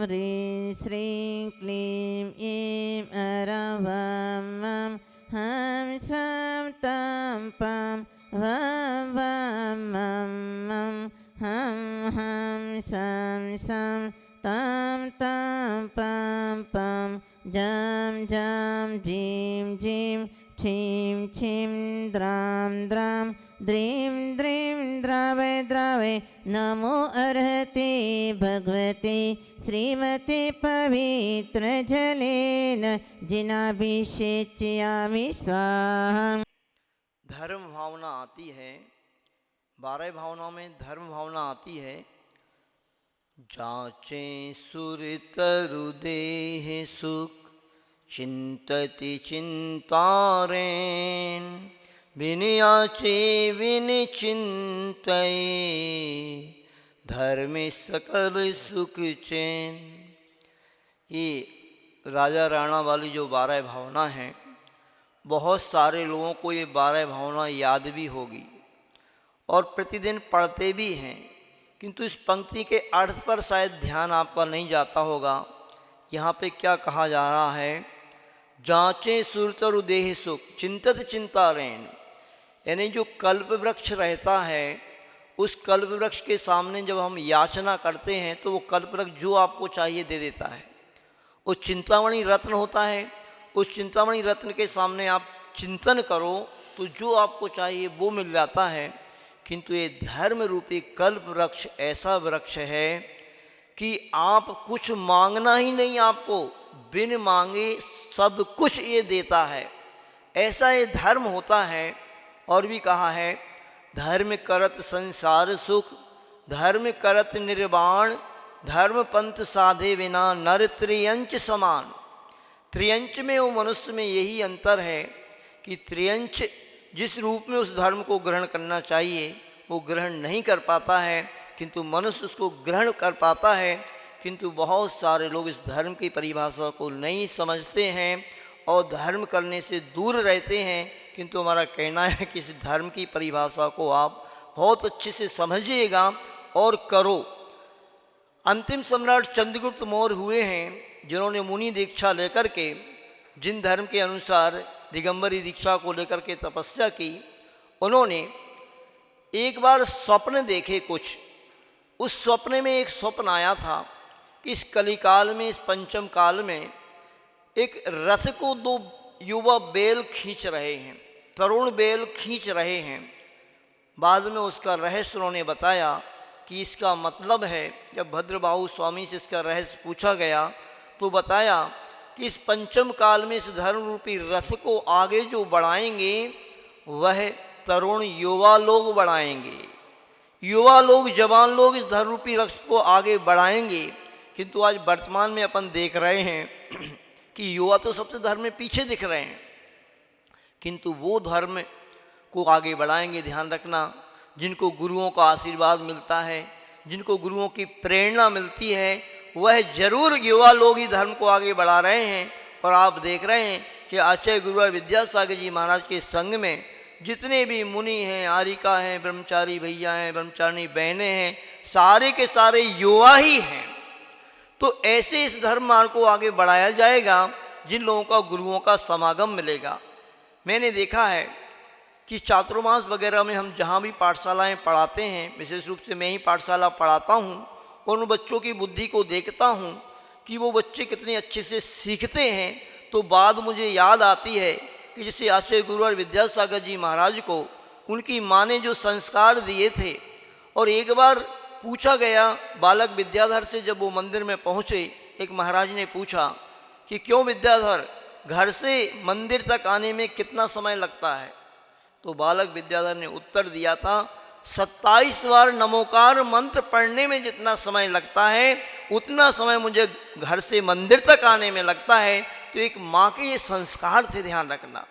ह्रीं श्रीं क्लीं ऐं अरवं मं हं सं तं पं वं वं मं मं हं सं तं पं पं जं जं जीं जीं क्षीं क्षीं द्रां द्रां द्रीं द्रीं द्रावय द्रावय नमो अर्हते भगवते श्रीमते पवित्रजलेन जिनाभिषेचयामि स्वाहा। धर्म भावना आती है, 12 भावनाओं में धर्म भावना आती है। जाचे सुर तरु देह सुख चिंतति चिंतारेण विनयाचे विनिचिंतये धर्मे सकल सुख चैन। ये राजा राणा वाली जो 12 भावना हैं, बहुत सारे लोगों को ये 12 भावना याद भी होगी और प्रतिदिन पढ़ते भी हैं, किंतु इस पंक्ति के अर्थ पर शायद ध्यान आपका नहीं जाता होगा। यहाँ पे क्या कहा जा रहा है? जांचे सुरतरु देह सुख चिंतत चिंतारेण, यानी जो कल्प वृक्ष रहता है, उस कल्प वृक्ष के सामने जब हम याचना करते हैं तो वो कल्प वृक्ष जो आपको चाहिए दे देता है। वो चिंतामणि रत्न होता है, उस चिंतामणि रत्न के सामने आप चिंतन करो तो जो आपको चाहिए वो मिल जाता है। किंतु ये धर्म रूपी कल्प वृक्ष ऐसा वृक्ष है कि आप कुछ मांगना ही नहीं, आपको बिन मांगे सब कुछ ये देता है। ऐसा ये धर्म होता है। और भी कहा है, धर्म करत संसार सुख धर्म करत निर्वाण धर्म पंथ साधे बिना नर त्रियंच समान। त्रियंच में वो मनुष्य में यही अंतर है कि त्रियंच जिस रूप में उस धर्म को ग्रहण करना चाहिए वो ग्रहण नहीं कर पाता है, किंतु मनुष्य उसको ग्रहण कर पाता है। किंतु बहुत सारे लोग इस धर्म की परिभाषा को नहीं समझते हैं और धर्म करने से दूर रहते हैं। किंतु हमारा कहना है कि इस धर्म की परिभाषा को आप बहुत अच्छे से समझिएगा और करो। अंतिम सम्राट चंद्रगुप्त मौर्य हुए हैं जिन्होंने मुनि दीक्षा लेकर के, जिन धर्म के अनुसार दिगंबरी दीक्षा को लेकर के तपस्या की। उन्होंने एक बार स्वप्न देखे कुछ। उस स्वप्न में एक स्वप्न आया था कि इस कलिकाल में, इस पंचम काल में एक रथ को 2 युवा बैल खींच रहे हैं, तरुण बैल खींच रहे हैं। बाद में उसका रहस्य उन्होंने बताया कि इसका मतलब है, जब भद्रबाहु स्वामी से इसका रहस्य पूछा गया तो बताया कि इस पंचम काल में इस धर्म रूपी रथ को आगे जो बढ़ाएंगे वह तरुण युवा लोग बढ़ाएंगे। युवा लोग, जवान लोग इस धर्म रूपी रथ को आगे बढ़ाएंगे। किंतु आज वर्तमान में अपन देख रहे हैं कि युवा तो सबसे धर्म में पीछे दिख रहे हैं, किंतु वो धर्म को आगे बढ़ाएंगे। ध्यान रखना, जिनको गुरुओं का आशीर्वाद मिलता है, जिनको गुरुओं की प्रेरणा मिलती है, वह जरूर युवा लोग ही धर्म को आगे बढ़ा रहे हैं। और आप देख रहे हैं कि आचार्य गुरुवर विद्यासागर जी महाराज के संग में जितने भी मुनि हैं, आरिका हैं, ब्रह्मचारी भैया हैं, ब्रह्मचारिणी बहनें हैं, सारे के सारे युवा ही हैं। तो ऐसे इस धर्म मार्ग को आगे बढ़ाया जाएगा जिन लोगों का गुरुओं का समागम मिलेगा। मैंने देखा है कि चातुर्मास वगैरह में हम जहाँ भी पाठशालाएं पढ़ाते हैं, विशेष रूप से मैं ही पाठशाला पढ़ाता हूँ और उन बच्चों की बुद्धि को देखता हूँ कि वो बच्चे कितने अच्छे से सीखते हैं। तो बात मुझे याद आती है कि जैसे आचार्य गुरुवर विद्यासागर जी महाराज को उनकी माँ ने जो संस्कार दिए थे, और एक बार पूछा गया बालक विद्याधर से, जब वो मंदिर में पहुँचे, एक महाराज ने पूछा कि क्यों विद्याधर, घर से मंदिर तक आने में कितना समय लगता है? तो बालक विद्याधर ने उत्तर दिया था, 27 बार नमोकार मंत्र पढ़ने में जितना समय लगता है उतना समय मुझे घर से मंदिर तक आने में लगता है। तो एक माँ के ये संस्कार थे, ध्यान रखना।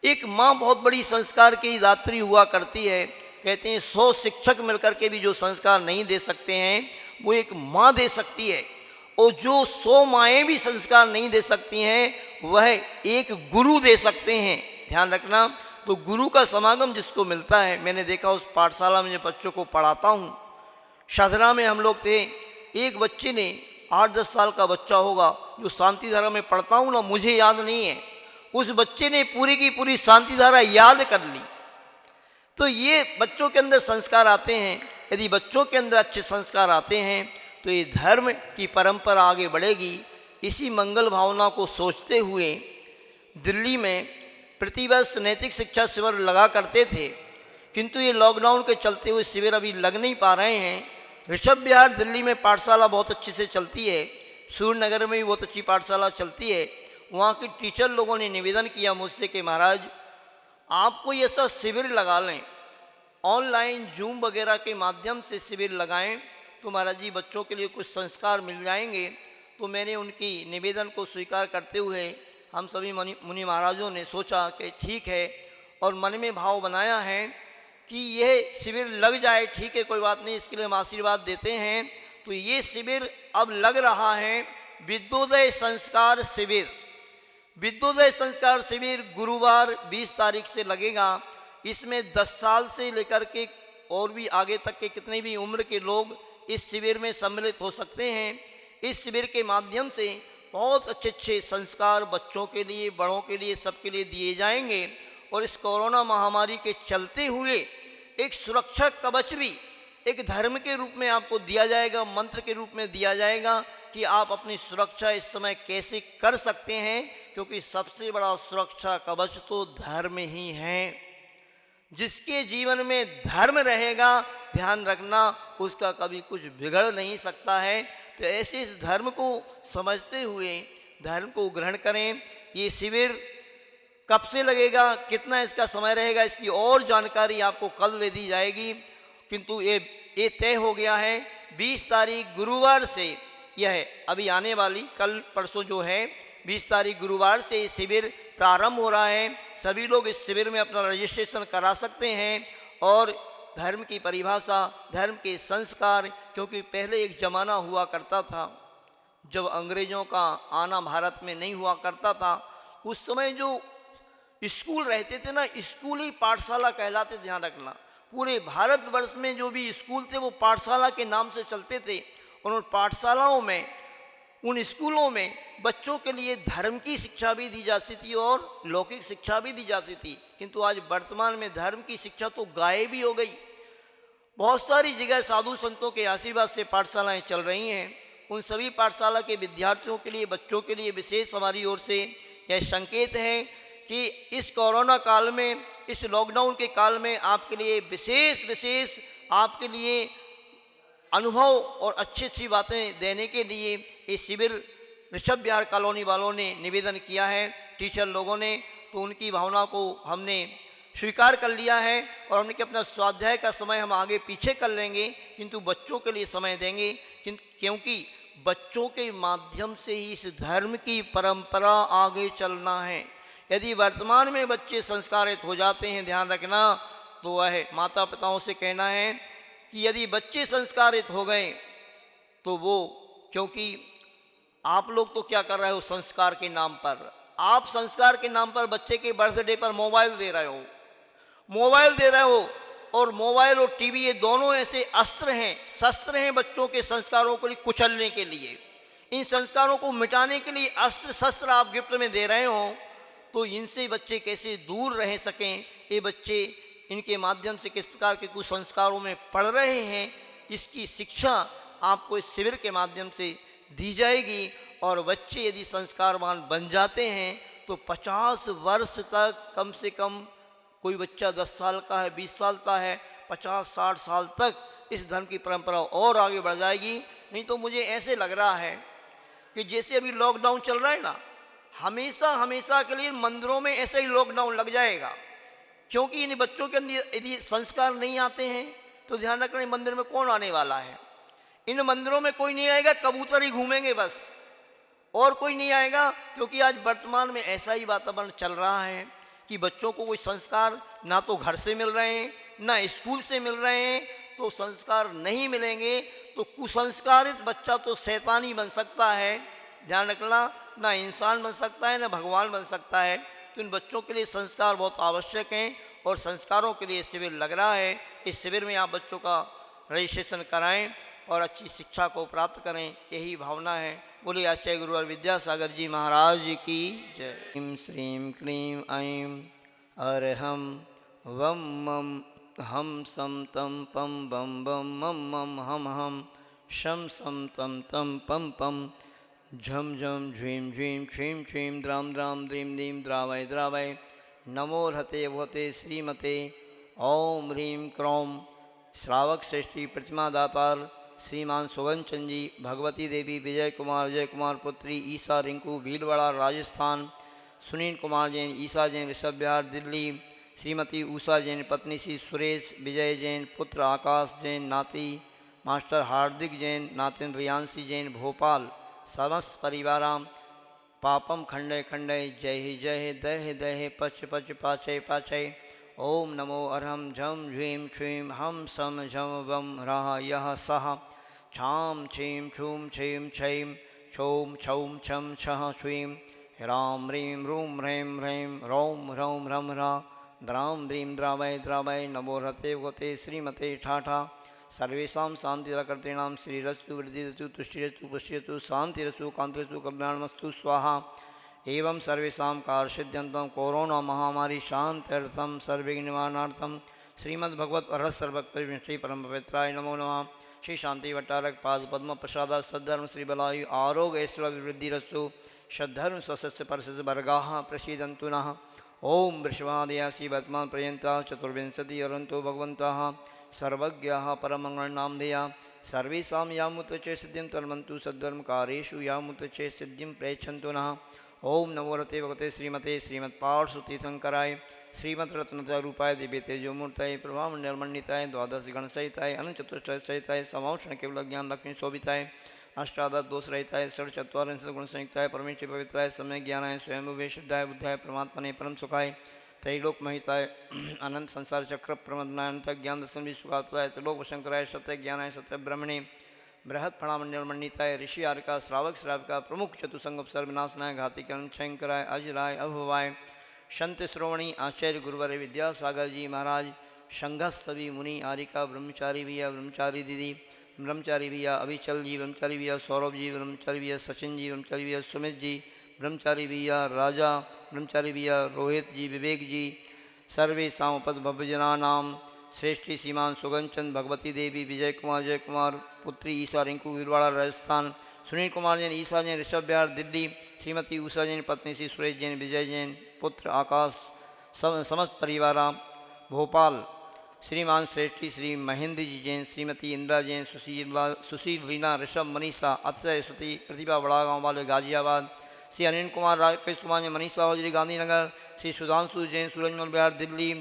एक माँ बहुत बड़ी संस्कार की दात्री हुआ करती है। कहते हैं 100 शिक्षक मिलकर के भी जो संस्कार नहीं दे सकते हैं वो एक माँ दे सकती है, और जो 100 माएँ भी संस्कार नहीं दे सकती हैं वह एक गुरु दे सकते हैं। ध्यान रखना। तो गुरु का समागम जिसको मिलता है, मैंने देखा उस पाठशाला में जो बच्चों को पढ़ाता हूँ, शादरा में हम लोग थे, एक बच्चे ने 8-10 साल का बच्चा होगा जो शांति धारा में पढ़ता हूँ ना, मुझे याद नहीं है, उस बच्चे ने पूरी की पूरी शांति धारा याद कर ली। तो ये बच्चों के अंदर संस्कार आते हैं। यदि बच्चों के अंदर अच्छे संस्कार आते हैं तो ये धर्म की परंपरा आगे बढ़ेगी। इसी मंगल भावना को सोचते हुए दिल्ली में प्रतिवर्ष नैतिक शिक्षा शिविर लगा करते थे, किंतु ये लॉकडाउन के चलते हुए शिविर अभी लग नहीं पा रहे हैं। ऋषभ विहार दिल्ली में पाठशाला बहुत अच्छे से चलती है, सूर्यनगर में भी बहुत अच्छी पाठशाला चलती है। वहाँ के टीचर लोगों ने निवेदन किया मुझसे कि महाराज आप कोई ऐसा शिविर लगा लें, ऑनलाइन जूम वगैरह के माध्यम से शिविर लगाएं तो महाराज जी बच्चों के लिए कुछ संस्कार मिल जाएंगे। तो मैंने उनकी निवेदन को स्वीकार करते हुए हम सभी मुनि महाराजों ने सोचा कि ठीक है, और मन में भाव बनाया है कि यह शिविर लग जाए। ठीक है, कोई बात नहीं, इसके लिए हम आशीर्वाद देते हैं। तो ये शिविर अब लग रहा है, विद्योदय संस्कार शिविर। विद्योदय संस्कार शिविर गुरुवार 20 तारीख से लगेगा। इसमें 10 साल से लेकर के और भी आगे तक के कितने भी उम्र के लोग इस शिविर में सम्मिलित हो सकते हैं। इस शिविर के माध्यम से बहुत अच्छे अच्छे संस्कार बच्चों के लिए, बड़ों के लिए, सबके लिए दिए जाएंगे। और इस कोरोना महामारी के चलते हुए एक सुरक्षा कवच भी एक धर्म के रूप में आपको दिया जाएगा, मंत्र के रूप में दिया जाएगा कि आप अपनी सुरक्षा इस समय कैसे कर सकते हैं, क्योंकि सबसे बड़ा सुरक्षा कवच तो धर्म ही है। जिसके जीवन में धर्म रहेगा, ध्यान रखना, उसका कभी कुछ बिगड़ नहीं सकता है। तो ऐसे इस धर्म को समझते हुए धर्म को ग्रहण करें। ये शिविर कब से लगेगा, कितना इसका समय रहेगा, इसकी और जानकारी आपको कल दे दी जाएगी, किंतु ये तय हो गया है 20 तारीख गुरुवार से। यह है अभी आने वाली कल परसों जो है 20 तारीख गुरुवार से ये शिविर प्रारंभ हो रहा है। सभी लोग इस शिविर में अपना रजिस्ट्रेशन करा सकते हैं। और धर्म की परिभाषा, धर्म के संस्कार, क्योंकि पहले एक ज़माना हुआ करता था जब अंग्रेज़ों का आना भारत में नहीं हुआ करता था, उस समय जो स्कूल रहते थे ना, स्कूली पाठशाला कहलाते, ध्यान रखना। पूरे भारतवर्ष में जो भी स्कूल थे वो पाठशाला के नाम से चलते थे। और उन पाठशालाओं में, उन स्कूलों में बच्चों के लिए धर्म की शिक्षा भी दी जाती थी और लौकिक शिक्षा भी दी जाती थी। किंतु आज वर्तमान में धर्म की शिक्षा तो गायब ही हो गई। बहुत सारी जगह साधु संतों के आशीर्वाद से पाठशालाएं चल रही हैं। उन सभी पाठशाला के विद्यार्थियों के लिए, बच्चों के लिए विशेष हमारी ओर से यह संकेत है कि इस कोरोना काल में, इस लॉकडाउन के काल में आपके लिए विशेष आपके लिए अनुभव और अच्छी अच्छी बातें देने के लिए ये शिविर ऋषभ विहार कॉलोनी वालों ने निवेदन किया है, टीचर लोगों ने। तो उनकी भावना को हमने स्वीकार कर लिया है और हमने कि अपना स्वाध्याय का समय हम आगे पीछे कर लेंगे, किंतु बच्चों के लिए समय देंगे, क्योंकि बच्चों के माध्यम से ही इस धर्म की परंपरा आगे चलना है। यदि वर्तमान में बच्चे संस्कारित हो जाते हैं, ध्यान रखना, तो वह माता पिताओं से कहना है कि यदि बच्चे संस्कारित हो गए तो वो, क्योंकि आप लोग तो क्या कर रहे हो संस्कार के नाम पर, आप संस्कार के नाम पर बच्चे के बर्थडे पर मोबाइल दे रहे हो। और मोबाइल और टीवी ये दोनों ऐसे अस्त्र हैं, शस्त्र हैं बच्चों के संस्कारों को कुचलने के लिए। इन संस्कारों को मिटाने के लिए अस्त्र शस्त्र आप गिफ्ट में दे रहे हो, तो इनसे बच्चे कैसे दूर रह सकें, ये बच्चे इनके माध्यम से किस प्रकार के कुसंस्कारों में पढ़ रहे हैं, इसकी शिक्षा आपको इस शिविर के माध्यम से दी जाएगी। और बच्चे यदि संस्कारवान बन जाते हैं तो 50 वर्ष तक, कम से कम कोई बच्चा 10 साल का है, 20 साल का है, 50-60 साल तक इस धर्म की परंपरा और आगे बढ़ जाएगी। नहीं तो मुझे ऐसे लग रहा है कि जैसे अभी लॉकडाउन चल रहा है ना, हमेशा के लिए मंदिरों में ऐसे ही लॉकडाउन लग जाएगा। क्योंकि इन बच्चों के अंदर यदि संस्कार नहीं आते हैं तो ध्यान रखना, मंदिर में कौन आने वाला है? इन मंदिरों में कोई नहीं आएगा, कबूतर ही घूमेंगे बस, और कोई नहीं आएगा। क्योंकि आज वर्तमान में ऐसा ही वातावरण चल रहा है कि बच्चों को कोई संस्कार ना तो घर से मिल रहे हैं, ना स्कूल से मिल रहे हैं। तो संस्कार नहीं मिलेंगे तो कुसंस्कारित बच्चा तो शैतानी बन सकता है, ध्यान रखना, ना इंसान बन सकता है, ना भगवान बन सकता है। तो इन बच्चों के लिए संस्कार बहुत आवश्यक हैं और संस्कारों के लिए शिविर लग रहा है। इस शिविर में आप बच्चों का रजिस्ट्रेशन कराएं और अच्छी शिक्षा को प्राप्त करें, यही भावना है। बोलिए आचार्य गुरुवर विद्यासागर जी महाराज की जय। ह्रीं श्रीं क्लीं ऐं अरहं वं मं हम सम तम पम बम बम मम मम हम हम शम सम तम तम पम पम झम झम झ्वीं झ्वीं क्षीं क्षीं द्रां द्रां द्रीं द्रीं द्रावय द्रावय नमो हते वहते श्रीमते ओम ह्रीं क्रौं श्रावक श्रेष्ठी प्रतिमा दातार श्रीमान सुगनचंद जी, भगवती देवी, विजय कुमार, अजय कुमार पुत्री, ईसा रिंकू भीलवाड़ा राजस्थान, सुनील कुमार जैन, ईसा जैन ऋषभ बिहार दिल्ली, श्रीमती उषा जैन पत्नी श्री सुरेश विजय जैन, पुत्र आकाश जैन, नाती मास्टर हार्दिक जैन, नातिन रियांशी जैन भोपाल, समस्त परिवाराम पापम खंडय खंडय जय दह दह पच पच पाचय पाचय ओम नमो अरहम झम झ्वीं क्षीं हम सम झम वम रह यह सह छाम छीं छूं छीं छईं छौं छौं छम छः छ्वीं ह्रां ह्रीं रूं ह्रैं ह्रैं रौं ह्रौं ह्रम ह्रा द्रां द्रीं द्रावय द्रावय नमो रते वते श्रीमते ठाठा सर्वेषां शान्तिरकर्तॄणां श्रीरस्तु वृद्धिरस्तु तुष्टिरस्तु पुष्टिरस्तु शान्तिरस्तु कान्तिरस्तु कल्याणमस्तु स्वाहा। एवं सर्वेषां कार्यसिद्ध्यन्तं कोरोना महामारी शान्त्यर्थं सर्वविघ्ननिवारणार्थं श्रीमद्भगवत श्री परम पवित्राय नमो नमः। श्री शांति वट्टारक पाद पद्म प्रसाद सद्धर्म श्री बलायु आरोग्य ऐश्वर्य वृद्धिरस्तु सद्धर्म स्वस्य परस्य वर्गाः प्रसीदन्तु नः। ओम वृषभादया श्री वर्तमान पर्यन्ता चतुर्विंशति अरन्तो भगवन्तः सर्वज्ञाः परमङ्गलनामधेया सर्वेषां यामुत च सिद्धिं तन्वन्तु सद्धर्मकारेषु यामुत च सिद्धिं प्रयच्छन्तु नः। ओम नमो रते भगवते श्रीमते श्रीमत्पार्श्वतीर्थंकराय श्रीमद्रत्नता रूपाय दिव्य तेजोमूर्ताय प्रभामंडलमंडिताय द्वादश गण सहिताय अनंत चतुष्टय सहिताय समावषण केवल ज्ञान लक्ष्मी शोभिताय अष्टादश दोष रहिताय षड चत्वारिंशत् गुण संयुक्ताय परमेश्वर पवित्राय समय ज्ञानाय स्वयं शुद्धाय बुद्धाय परमात्मने परम सुखाय त्रैलोक महिताय अनंत संसार चक्र प्रमदनायंत ज्ञान दर्शन विश्वात्ताय त्रिलोक शंकराय सत्य ज्ञानाय सत्य ब्रह्मणे बृहत् फणामंडल मंडिताय ऋषि आर्का श्रावक श्राविका प्रमुख चतुसंग सर्वनाशनाय घातिकरण क्षयंकराय अजराय अभवाय संत श्रोवणी आचार्य गुरुवर विद्यासागर जी महाराज संघस सभी मुनि आरिका ब्रह्मचारी भैया ब्रह्मचारी दीदी ब्रह्मचारी भैया अभिचल जी ब्रह्मचारी भैया सौरभ जी ब्रह्मचारी भैया सचिन जी ब्रह्मचारी भैया सुमित जी ब्रह्मचारी भैया राजा ब्रह्मचारी भैया रोहित जी विवेक जी सर्वेषां उपद्भवजनानां श्रेष्ठी सीमान सुगनचंद भगवती देवी विजय कुमार अजय कुमार पुत्री ईसा रिंकू भीलवाड़ा राजस्थान सुनील कुमार जैन ईसा जैन ऋषभ बिहार दिल्ली श्रीमती उषा जैन पत्नी श्री सुरेश जैन विजय जैन पुत्र आकाश समस्त परिवारा भोपाल श्रीमान श्रेष्ठी श्री महेंद्र जी जैन श्रीमती इंदिरा जैन सुशील रीना ऋषभ मनीषा अक्षय सुति प्रतिभा बड़ा गाँव वाले गाजियाबाद श्री अनिल कुमार राकेश कुमार जैन मनीषा हौजरी गांधीनगर श्री सुधांशु जैन सूरजमल बिहार दिल्ली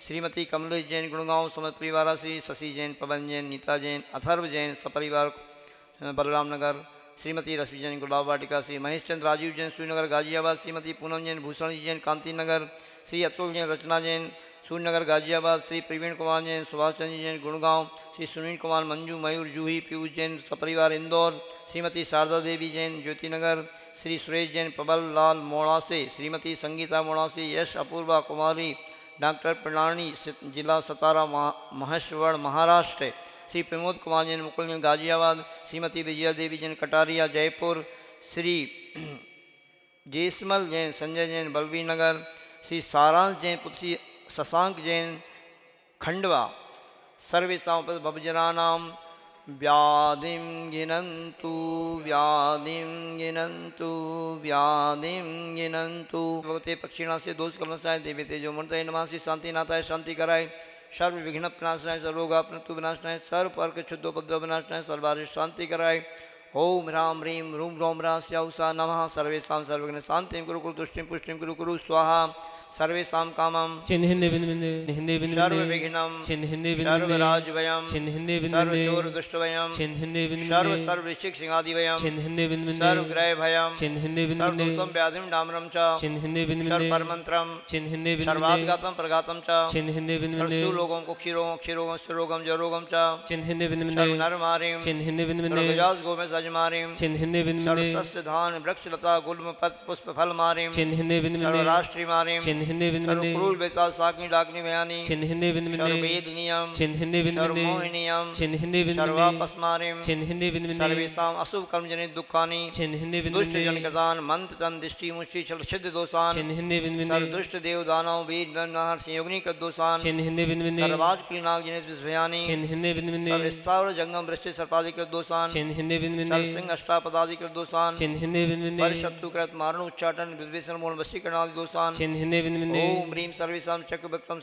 श्रीमती कमलेश जैन गुड़गांव समस्त परिवार श्री शशि जैन पवन जैन नीता जैन अथर्व जैन सपरिवार बलराम नगर श्रीमती रश्मि जैन गुलाब वाटिका श्री महेश चंद्र राजीव जैन श्रीनगर गाजियाबाद श्रीमती पूनम जैन भूषण जी जैन कांति नगर श्री अतुल जैन रचना जैन सूर्यनगर गाजियाबाद श्री प्रवीण कुमार जैन सुभाष चंद्र जैन गुड़गांव श्री सुनील कुमार मंजू मयूर जूही पीयूष जैन सपरिवार इंदौर श्रीमती शारदा देवी जैन ज्योतिनगर श्री सुरेश जैन पबल लाल मोड़ासे श्रीमती संगीता मोड़ासे यश अपूर्वा कुमारी डॉक्टर प्रणानी जिला सतारा महेश्वर महाराष्ट्र श्री प्रमोद कुमार जैन मुकुल जैन गाजियाबाद श्रीमती विजया देवी जैन कटारिया जयपुर श्री जयस्मल जैन संजय जैन बलबीर नगर श्री सारांश जैन पुत्री शशांक जैन खंडवा सर्वेषां भवजनानां व्याधिं गिनन्तु भगवते पक्षिणा से दोष कलमसाय देवी तेजो मूर्तये नमः श्री शांतिनाथाय शांति कराय सर्व विघ्न प्रणाशनाय सर्वरोगापनतु विनाशनाय सर्व पर्क क्षुद्रोपद्रव विनाशनाय सर्वारि शांति कराय ओम ह्रां ह्रीं रूं रौं ह्रां स्याउषा नमः सर्वेषां सर्वविघ्न शांतिं कुरु कुरु तुष्टिं पुष्टिं कुरु कुरु स्वाहा सर्वेषां कामं सर्वविघ्नं सर्वराजभयं सर्वचोरदुष्टभयं सर्वऋषिकसिंहादिभयं सर्वग्रहभयं सर्वदोषं व्याधिं डामरं च सर्वपरमन्त्रं सर्वाघातं प्रघातं च सर्वसुरोगं कुक्षिरोगं क्षिरोगं स्त्रीरोगं जरोगं च सर्वनरमारिं सर्वगजास गोमेश अजमारिं सर्वसस्यधान वृक्षलता गुल्म पत्र पुष्प फलमारिं सर्वराष्ट्रीमारिं छिन्हिन्दे बिन्वन्दे सर्वक्रूर बेता साकिनी डाकिनी भयानी छिन्हिन्दे बिन्वन्दे सर्ववेदनीयम छिन्हिन्दे बिन्वन्दे सर्वमोहिनीयम छिन्हिन्दे बिन्वन्दे सर्वापस्मारिम छिन्हिन्दे बिन्वन्दे सर्वेषां अशुभ कर्म जनित दुखानि छिन्हिन्दे दुष्ट बिन्वन्दे जन कृतान मंत्र तन दृष्टि मुष्टि छल सिद्ध दोषान छिन्हिन्दे बिन्वन्दे सर्व दुष्ट देव दानव वीर नर संयोगनी कर दोषान छिन्हिन्दे बिन्वन्दे सर्वाज प्रीनाग जनित विषयानि छिन्हिन्दे बिन्वन्दे सर्व स्थावर जंगम वृश्चिक सर्पादि कर दोषान छिन्हिन्दे बिन्वन्दे सर्व सिंह अष्टापदादि कर दोषान छिन्हिन्दे बिन्वन्दे परिशत्रु कृत मारण उच्चाटन विद्वेषण मूल वशीकरणादि दोषान छिन्हिन्दे बिन्वन्दे ओम ह्रीम सर्वेषां चक्रवक्त्रम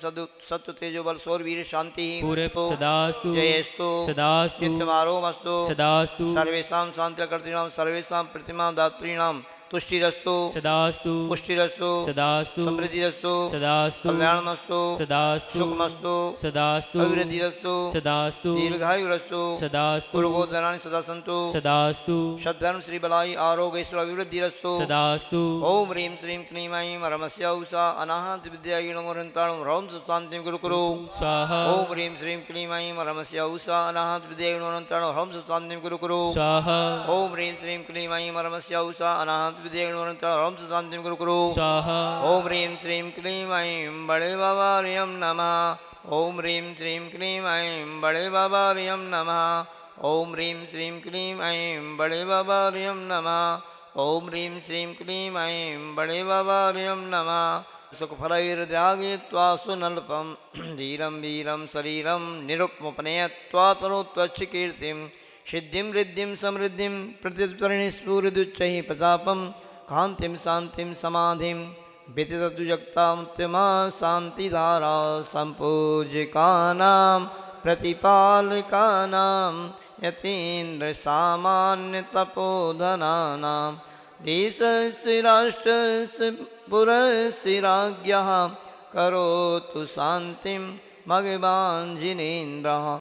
सत्व तेजो बल सौर वीर शांति पूरे सदास्तु जयस्तु सदास्तु चित्तमारोमस्तु सदास्तु सर्वेषां शान्तिकर्तॄणां सर्वेषां प्रतिमा दातॄणां तुष्टिरस्तु सदास्तु पुष्टिरस्तु सदास्तु समृद्धिरस्तु सदास्तु कल्याणमस्तु सदास्तु सुखमस्तु सदास्तु अभिवृद्धिरस्तु सदास्तु दीर्घायुरस्तु सदास्तु पूर्वोदराणि सदा सन्तु सदास्तु सद्धर्म श्री बलाई आरोग्य ऐश्वर्य अभिवृद्धिरस्तु सदास्तु ओम ह्रीं श्रीं क्लीं ऐं रमस्य उषा अनाहत विद्यायुणमोहन्ताणं रौं शान्तिं कुरु कुरु स्वाहा ओम ह्रीं श्रीं क्लीं ऐं रमस्य उषा अनाहत विद्यायुणमोहन्ताणं रौं शान्तिं कुरु कुरु स्वाहा ओम ह्रीं श्रीं क्लीं ऐं रमस्य उषा अनाहत विद्यायुणमोहन्ताणं रौं शान्तिं कुरु कुरु स्वाहा ओम ह्रीं श्रीं क्लीं ऐं बड़े बाबार्यं नमः ओम ह्रीं श्रीं क्लीं ऐं बड़े बाबार्यं नमः ओम ह्रीं श्रीं क्लीं ऐं बड़े बाबार्यं नमः ओम ह्रीं श्रीं क्लीं ऐं बड़े बाबार्यं नमः सुखफलैर्द्रागयित्वा सुनल्पं धीरं वीरं शरीरं निरुपमपनयत्वा तनोत्वच्छकीर्तिं सिद्धिं रिद्धिं समृद्धिं प्रतित्वरणिस्फुरिदुच्चैः प्रतापं कान्तिं शान्तिं समाधिं व्यतितद्विजक्तामुत्तमा शान्तिधारा सम्पूज्यकानां प्रतिपालकानां यतीन्द्रसामान्यतपोधनानां देशस्य राष्ट्रस्य पुरस्य राज्ञः करोतु शान्तिं भगवान् जिनेन्द्रः